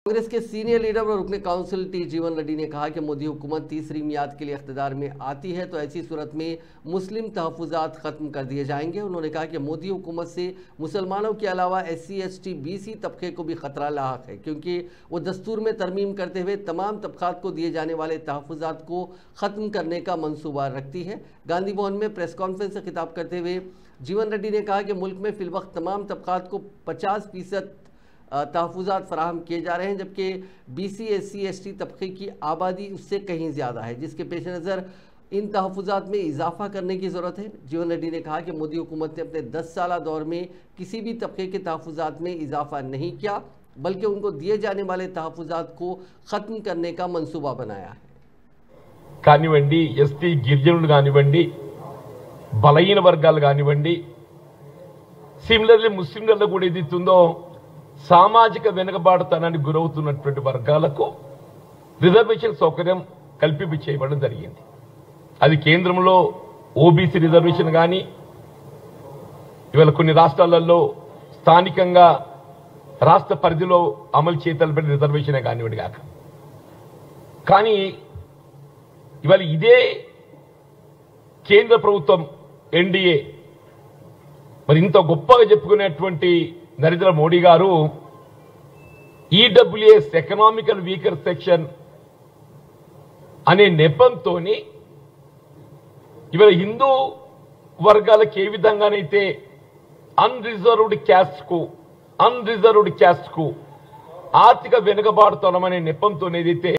कांग्रेस के senior leader और रुकने काउंसिल टी जीवन रेड्डी ने कहा कि मोदी हुकूमत तीसरी मियाद के लिए इख्तिदार में आती है तो ऐसी सूरत में मुस्लिम तहफ़्फ़ुज़ात ख़त्म कर दिए जाएंगे। उन्होंने कहा कि मोदी हुकूमत से मुसलमानों के अलावा SC ST BC तबके को भी ख़तरा लाहक है, क्योंकि वो दस्तूर में तरमीम करते हुए तमाम तबक़ात को दिए जाने वाले तहफ़्फ़ुज़ात को ख़त्म करने का मनसूबा रखती है। गांधी भवन में प्रेस कॉन्फ्रेंस से खिताब करते हुए जीवन रेड्डी ने कहा कि मुल्क में फ़िलवक्त तमाम तबक़ात को 50% तहफ़्फ़ुज़ात फ़राहम किए जा रहे हैं, जबकि BC SC ST तबके की आबादी उससे कहीं ज़्यादा है, जिसके पेश नज़र इन तहफ़्फ़ुज़ात में इजाफ़ा करने की ज़रूरत है। जीवन रेड्डी ने कहा कि मोदी हुकूमत ने अपने 10 साला दौर में किसी भी तबके के तहफ़्फ़ुज़ात में इजाफ़ा नहीं किया, बल्कि उनको दिए जाने वाले तहफ़्फ़ुज़ात को ख़त्म करने का मनसूबा बनाया है। కానివ్వండి ST గిరిజనులు కానివ్వండి బలహీన వర్గాలు కానివ్వండి సిమిలర్లీ ముస్లింలలో కూడా ఏదైతుందో సామాజిక వెనుకబాటుతనానికి గురవుతున్నటువంటి వర్గాలకు రిజర్వేషన్ సౌకర్యం కల్పింప చేయడం జరిగింది। అది కేంద్రంలో OBC రిజర్వేషన్ గాని ఇవాళ కొన్ని రాష్ట్రాలలో స్థానికంగా రాష్ట్ర పరిధిలో అమలు చేయతలబడిన రిజర్వేషన్ కానివ్వండి కాక కానీ ఇవాళ ఇదే కేంద్ర ప్రభుత్వం NDA మరి ఇంత గొప్పగా చెప్పుకునేటువంటి నరేంద్ర మోడీ గారు EWS ఎకనామికల్ వీకర్ సెక్షన్ అనే నెపంతోని ఇవాళ హిందూ వర్గాలకు ఏ విధంగానైతే అన్రిజర్వ్డ్ క్యాస్ట్ కు ఆర్థిక వెనుకబాటుతనం అనే నెపంతో ఏదైతే